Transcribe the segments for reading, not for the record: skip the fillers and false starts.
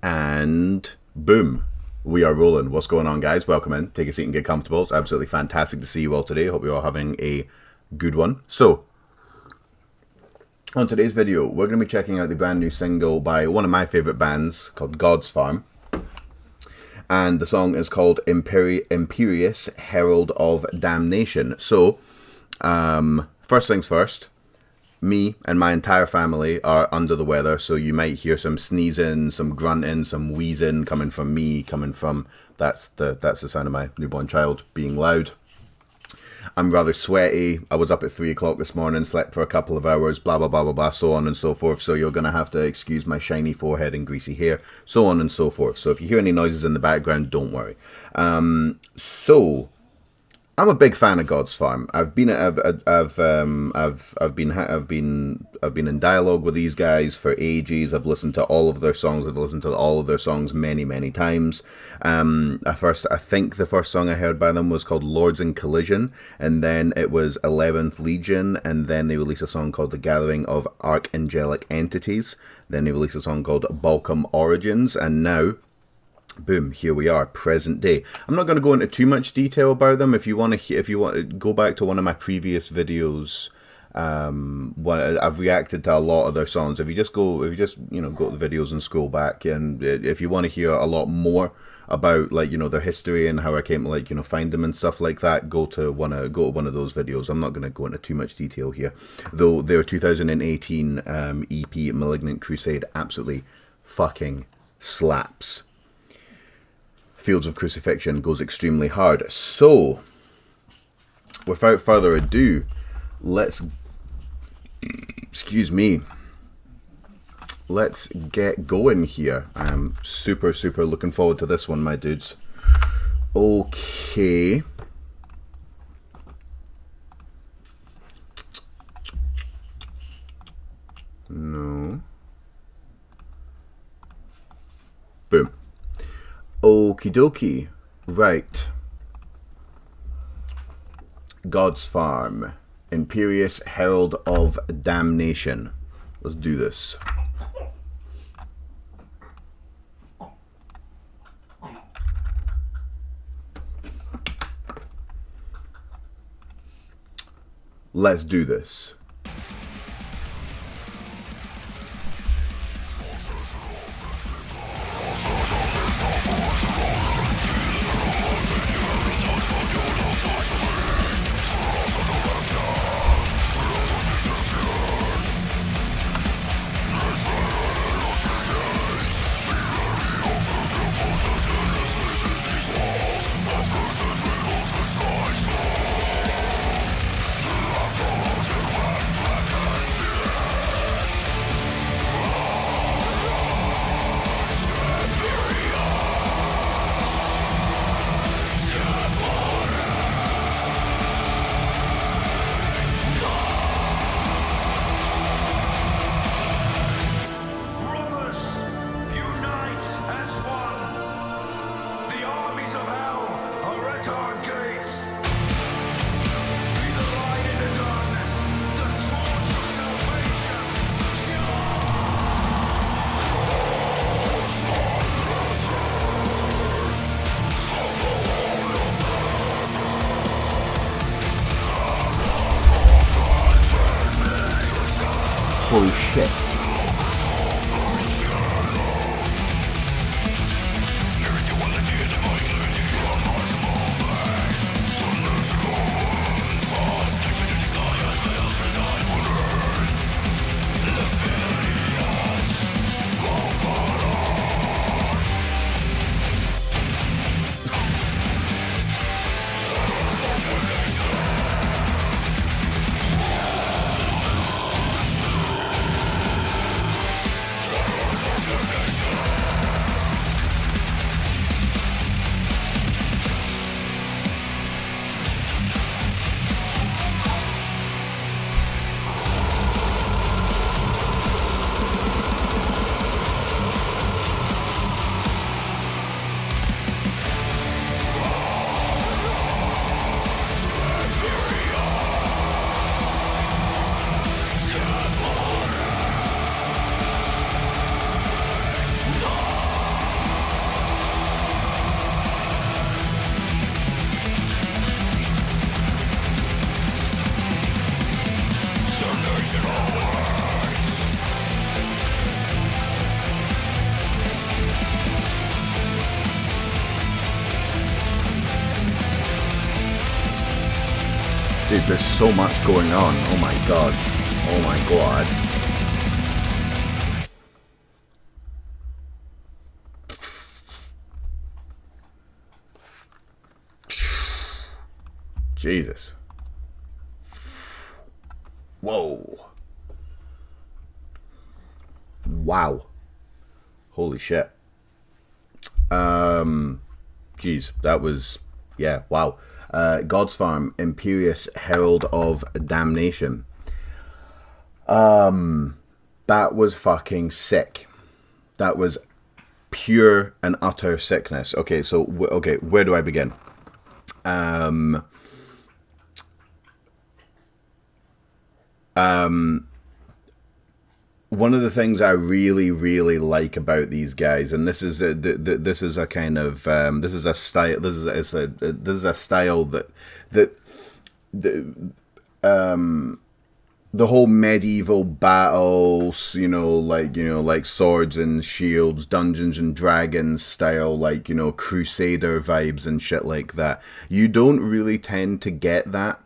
And boom, we are rolling. What's going on, guys? Welcome in. Take a seat and get comfortable. It's absolutely fantastic to see you all today. Hope you're all having a good one. So, on today's video, we're going to be checking out the brand new single by one of my favourite bands called Godsfarm. And the song is called Imperius, Herald of Damnation. So, first things first. Me and my entire family are under the weather, so you might hear some sneezing, some grunting, some wheezing coming from me, that's the sound of my newborn child being loud. I'm rather sweaty. I was up at 3 o'clock this morning, slept for a couple of hours, blah, blah, blah, blah, blah, so on and so forth. So you're going to have to excuse my shiny forehead and greasy hair, so on and so forth. So if you hear any noises in the background, don't worry. So I'm a big fan of Godsfarm. I've been in dialogue with these guys for ages. I've listened to all of their songs. I've listened to all of their songs many times. I think the first song I heard by them was called Lords in Collision, and then it was 11th Legion, and then they released a song called The Gathering of Archangelic Entities. Then they released a song called Balkan Origins, and now, boom, here we are, present day. I'm not going to go into too much detail about them. If you want to go back to one of my previous videos, I've reacted to a lot of their songs. If you just go to the videos and scroll back, and if you want to hear a lot more about their history and how I came to find them and stuff like that, go to one of those videos. I'm not going to go into too much detail here, though their 2018 EP Malignant Crusade absolutely fucking slaps. Fields of Crucifixion goes extremely hard. So, without further ado, let's get going here. I'm super looking forward to this one, my dudes. Okay. No. Boom. Okie dokie. Right. Godsfarm. Imperius, Herald of Damnation. Let's do this. Let's do this. Holy shit. there's so much going on. Oh my god. Oh my god. Jesus. Whoa. Wow. Holy shit. Geez, that was, yeah, wow. Godsfarm, Imperius, Herald of Damnation. That was fucking sick. That was pure and utter sickness. Okay, so, okay, where do I begin? One of the things I really, really like about these guys, and this is a kind of this is a style. This is a style that the whole medieval battles, like swords and shields, Dungeons and Dragons style, like, Crusader vibes and shit like that. You don't really tend to get that,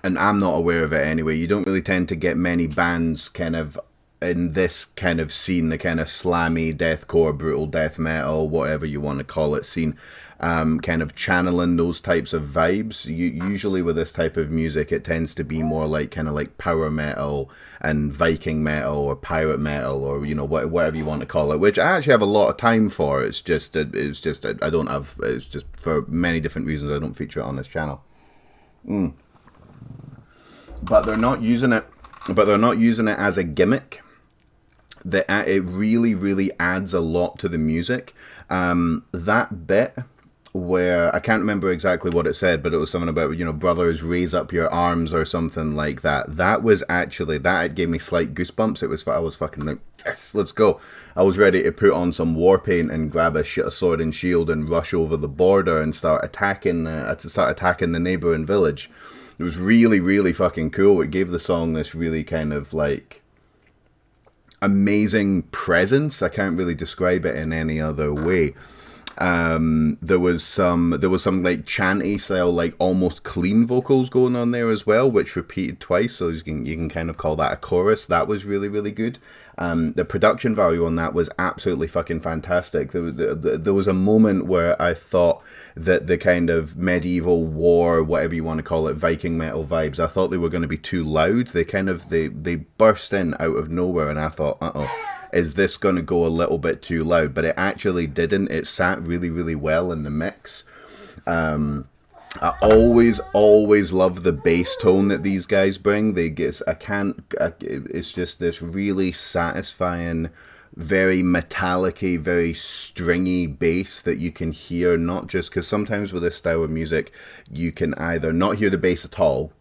and I'm not aware of it anyway. You don't really tend to get many bands kind of in this kind of scene, the kind of slammy, deathcore, brutal death metal, whatever you want to call it, scene, kind of channeling those types of vibes. Usually with this type of music, it tends to be more like kind of like power metal and Viking metal or pirate metal, or whatever you want to call it, which I actually have a lot of time for. It's just I don't have. It's just for many different reasons I don't feature it on this channel. But they're not using it. But they're not using it as a gimmick. That it really, really adds a lot to the music. That bit where I can't remember exactly what it said, but it was something about, brothers, raise up your arms or something like that. That was actually, that gave me slight goosebumps. I was fucking like, yes, let's go. I was ready to put on some war paint and grab a sword and shield and rush over the border and start attacking the neighboring village. It was really, really fucking cool. It gave the song this really kind of like amazing presence. I can't really describe it in any other way. There was some like chanty style, like almost clean vocals going on there as well, which repeated twice, so you can kind of call that a chorus. That was really, really good. The production value on that was absolutely fucking fantastic. There was a moment where I thought that the kind of medieval war, whatever you want to call it, Viking metal vibes, I thought they were going to be too loud. They burst in out of nowhere, and I thought, is this going to go a little bit too loud? But it actually didn't. It sat really, really well in the mix. I always love the bass tone that these guys bring. It's just this really satisfying, very metallic-y, very stringy bass that you can hear, not just because sometimes with this style of music, you can either not hear the bass at all,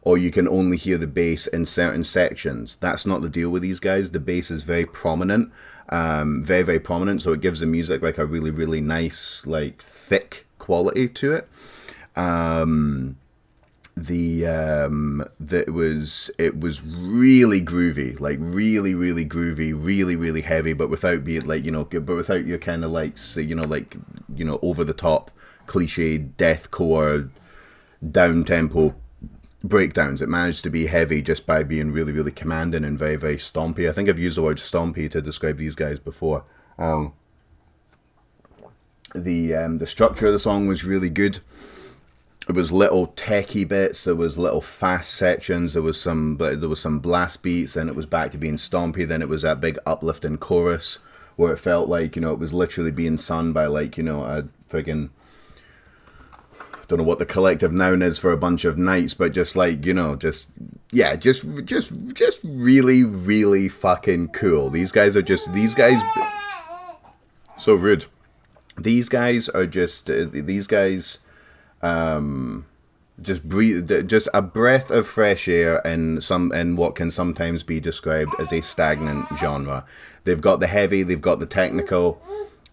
or you can only hear the bass in certain sections. That's not the deal with these guys. The bass is very prominent, very, very prominent, so it gives the music like a really, really nice, like, thick quality to it. It was really groovy, like really, really groovy, really, really heavy, but without being like, but without your kind of like, over the top, cliche deathcore, down tempo breakdowns. It managed to be heavy just by being really, really commanding and very, very stompy. I think I've used the word stompy to describe these guys before. The structure of the song was really good. There was little techie bits, there was little fast sections, there was some blast beats, and it was back to being stompy. Then it was that big uplifting chorus where it felt like, it was literally being sung by like, a friggin', don't know what the collective noun is for a bunch of knights, but just like, just really, really fucking cool. These guys, so rude. These guys just breathe, just a breath of fresh air in what can sometimes be described as a stagnant genre. They've got the heavy, they've got the technical,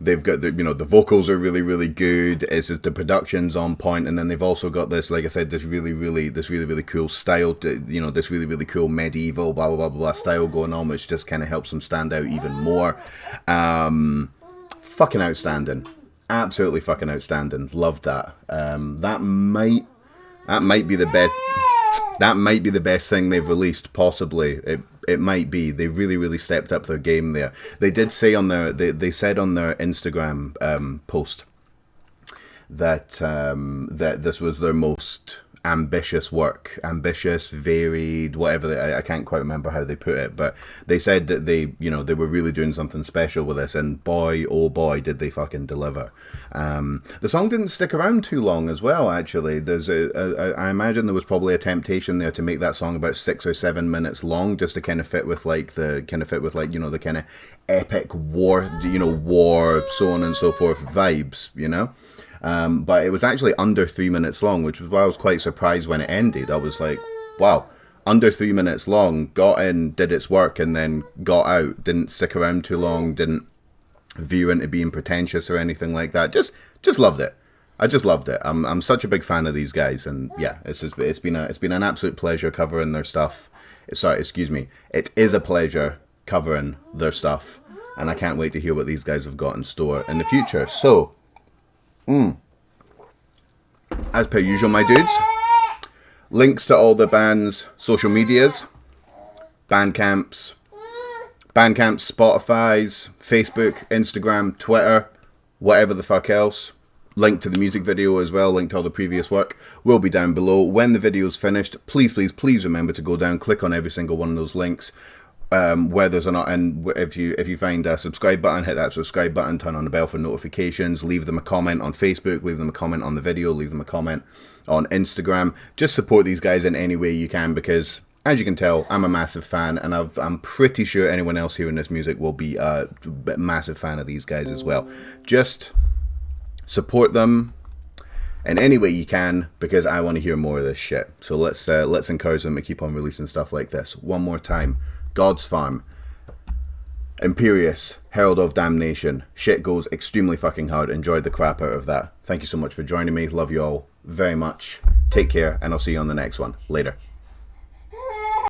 they've got the, the vocals are really, really good. It's just the production's on point, and then they've also got this, like I said, this really, really cool style, this really, really cool medieval blah blah blah blah style going on, which just kind of helps them stand out even more. Fucking outstanding. Absolutely fucking outstanding. Loved that. That might That might be the best. That might be the best thing they've released, possibly. It might be. They really, really stepped up their game there. They did say on their they said on their Instagram post that that this was their most ambitious work, ambitious, varied, whatever. I can't quite remember how they put it, but they said that they were really doing something special with this, and boy, oh boy, did they fucking deliver. The song didn't stick around too long as well. Actually, I imagine there was probably a temptation there to make that song about 6 or 7 minutes long, just to kind of fit with the kind of epic war, war, so on and so forth vibes, but it was actually under 3 minutes long, which was why I was quite surprised when it ended. I was like, wow, under 3 minutes long, got in, did its work, and then got out. Didn't stick around too long, didn't veer into being pretentious or anything like that. Just loved it. I just loved it. I'm such a big fan of these guys, and yeah, it's been an absolute pleasure covering their stuff. Sorry, excuse me. It is a pleasure covering their stuff, and I can't wait to hear what these guys have got in store in the future. So, as per usual, my dudes, links to all the band's social medias, Bandcamps, Spotify's, Facebook, Instagram, Twitter, whatever the fuck else. Link to the music video as well, link to all the previous work, will be down below. When the video's finished, please remember to go down, click on every single one of those links, whether or not, and if you find a subscribe button, hit that subscribe button, turn on the bell for notifications, leave them a comment on Facebook, leave them a comment on the video, leave them a comment on Instagram. Just support these guys in any way you can, because as you can tell, I'm a massive fan, and I'm pretty sure anyone else hearing this music will be a massive fan of these guys as well. Just support them in any way you can, because I want to hear more of this shit. So let's encourage them to keep on releasing stuff like this. One more time. Godsfarm, Imperius, Herald of Damnation. Shit goes extremely fucking hard. Enjoyed the crap out of that. Thank you so much for joining me. Love you all very much. Take care, and I'll see you on the next one. Later.